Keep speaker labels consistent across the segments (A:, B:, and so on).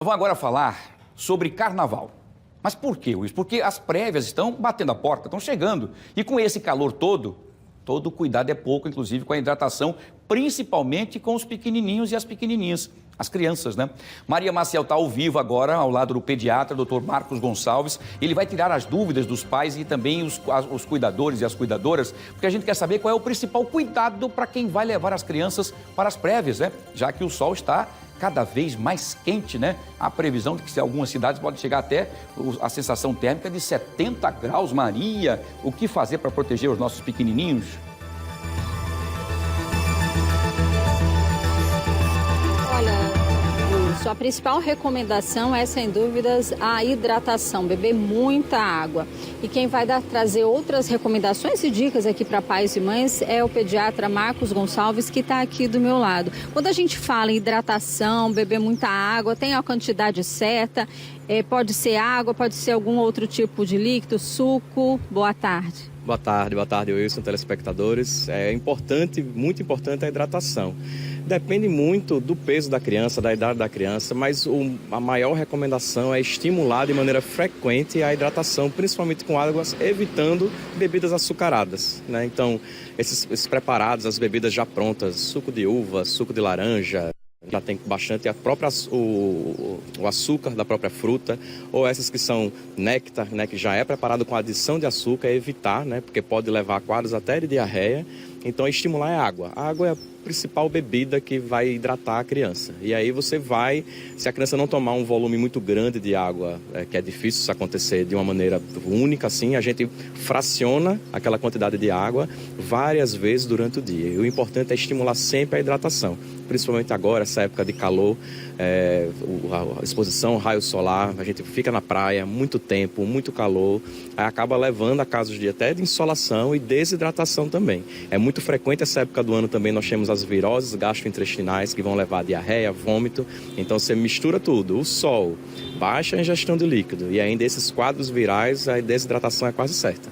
A: Vamos agora falar sobre carnaval. Mas por que, Luiz? Porque as prévias estão batendo a porta, estão chegando. E com esse calor todo cuidado é pouco, inclusive com a hidratação, principalmente com os pequenininhos e as pequenininhas, as crianças, né? Maria Maciel está ao vivo agora, ao lado do pediatra, Dr. Marcos Gonçalves. Ele vai tirar as dúvidas dos pais e também os cuidadores e as cuidadoras, porque a gente quer saber qual é o principal cuidado para quem vai levar as crianças para as prévias, né? Já que o sol está cada vez mais quente, né? A previsão de que algumas cidades pode chegar até a sensação térmica de 70 graus. Maria, o que fazer para proteger os nossos pequenininhos?
B: A principal recomendação é, sem dúvidas, a hidratação, beber muita água. E quem vai trazer outras recomendações e dicas aqui para pais e mães é o pediatra Marcos Gonçalves, que está aqui do meu lado. Quando a gente fala em hidratação, beber muita água, tem a quantidade certa, pode ser água, pode ser algum outro tipo de líquido, suco. Boa tarde.
C: Boa tarde, Wilson, telespectadores. É importante, muito importante a hidratação. Depende muito do peso da criança, da idade da criança, mas a maior recomendação é estimular de maneira frequente a hidratação, principalmente com águas, evitando bebidas açucaradas, né? Então, esses preparados, as bebidas já prontas, suco de uva, suco de laranja, já tem bastante o açúcar da própria fruta, ou essas que são néctar, né, que já é preparado com adição de açúcar, evitar, né, porque pode levar a quadros até de diarreia. Então, estimular é a água. A água é a principal bebida que vai hidratar a criança. E aí você vai, se a criança não tomar um volume muito grande de água, que é difícil isso acontecer de uma maneira única, assim, a gente fraciona aquela quantidade de água várias vezes durante o dia. E o importante é estimular sempre a hidratação, principalmente agora, essa época de calor, a exposição, raio solar, a gente fica na praia muito tempo, muito calor, aí acaba levando a casos até de insolação e desidratação também. É muito frequente essa época do ano também, nós temos as viroses gastrointestinais que vão levar a diarreia, vômito, então você mistura tudo, o sol, baixa a ingestão de líquido e ainda esses quadros virais, a desidratação é quase certa.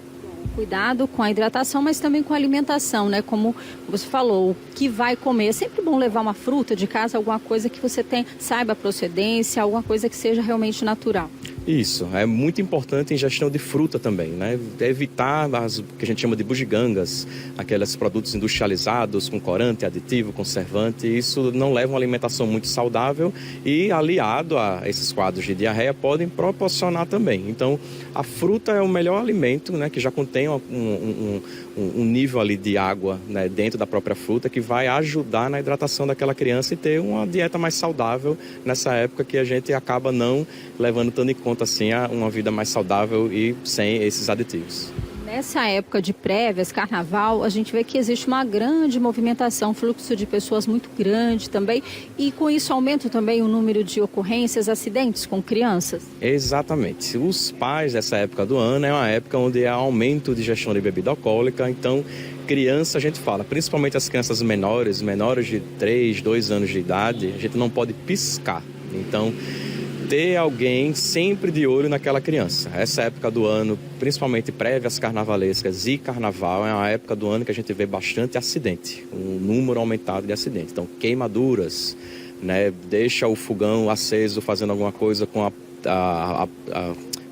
B: Cuidado com a hidratação, mas também com a alimentação, né? Como você falou, o que vai comer. É sempre bom levar uma fruta de casa, alguma coisa que você saiba a procedência, alguma coisa que seja realmente natural.
C: Isso, é muito importante a ingestão de fruta também, né? Evitar as que a gente chama de bugigangas, aqueles produtos industrializados com corante, aditivo, conservante. Isso não leva uma alimentação muito saudável e, aliado a esses quadros de diarreia, podem proporcionar também. Então, a fruta é o melhor alimento, né? Que já contém um nível ali de água, né, dentro da própria fruta, que vai ajudar na hidratação daquela criança e ter uma dieta mais saudável nessa época que a gente acaba não levando tanto em conta assim uma vida mais saudável e sem esses aditivos.
B: Nessa época de prévias, carnaval, a gente vê que existe uma grande movimentação, fluxo de pessoas muito grande também, e com isso aumenta também o número de ocorrências, acidentes com crianças?
C: Exatamente. Os pais dessa época do ano é uma época onde há aumento de ingestão de bebida alcoólica, então criança, a gente fala, principalmente as crianças menores de 3, 2 anos de idade, a gente não pode piscar. Então, ter alguém sempre de olho naquela criança. Essa época do ano, principalmente prévias carnavalescas e carnaval, é uma época do ano que a gente vê bastante acidente, um número aumentado de acidentes. Então, queimaduras, né, deixa o fogão aceso fazendo alguma coisa com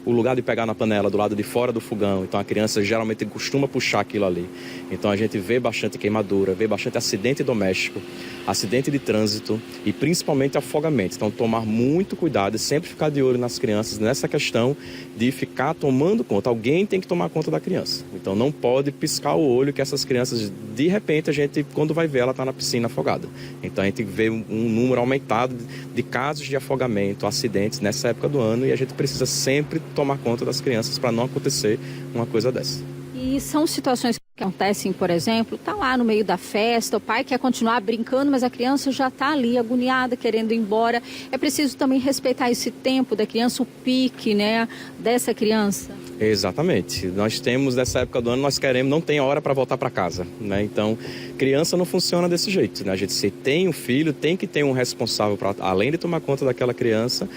C: o lugar de pegar na panela do lado de fora do fogão, então a criança geralmente costuma puxar aquilo ali. Então a gente vê bastante queimadura, vê bastante acidente doméstico, acidente de trânsito e principalmente afogamento. Então tomar muito cuidado e sempre ficar de olho nas crianças nessa questão de ficar tomando conta. Alguém tem que tomar conta da criança. Então não pode piscar o olho que essas crianças, de repente, a gente, quando vai ver, ela está na piscina afogada. Então a gente vê um número aumentado de casos de afogamento, acidentes nessa época do ano e a gente precisa sempre tomar conta das crianças para não acontecer uma coisa dessa.
B: E são situações que acontecem, por exemplo, tá lá no meio da festa, o pai quer continuar brincando, mas a criança já está ali agoniada, querendo ir embora. É preciso também respeitar esse tempo da criança, o pique, né, dessa criança.
C: Exatamente. Nós temos, nessa época do ano, não tem hora para voltar para casa, né? Então, criança não funciona desse jeito, né? A gente, se tem um filho, tem que ter um responsável para, além de tomar conta daquela criança,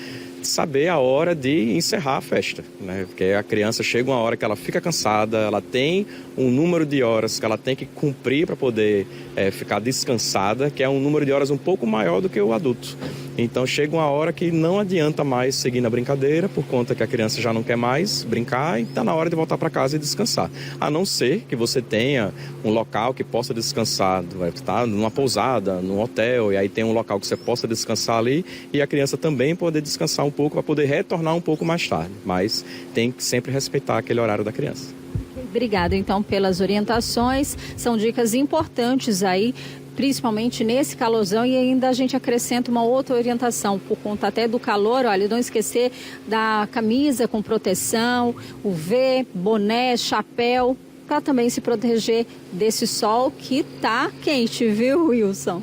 C: saber a hora de encerrar a festa, né? Porque a criança chega uma hora que ela fica cansada, ela tem um número de horas que ela tem que cumprir para poder ficar descansada, que é um número de horas um pouco maior do que o adulto. Então chega uma hora que não adianta mais seguir na brincadeira, por conta que a criança já não quer mais brincar e está na hora de voltar para casa e descansar. A não ser que você tenha um local que possa descansar, tá? Numa pousada, num hotel, e aí tem um local que você possa descansar ali e a criança também poder descansar um pouco para poder retornar um pouco mais tarde. Mas tem que sempre respeitar aquele horário da criança.
B: Obrigada, então, pelas orientações. São dicas importantes aí, principalmente nesse calorzão, e ainda a gente acrescenta uma outra orientação, por conta até do calor. Olha, não esquecer da camisa com proteção, o V, boné, chapéu, para também se proteger desse sol que tá quente, viu, Wilson?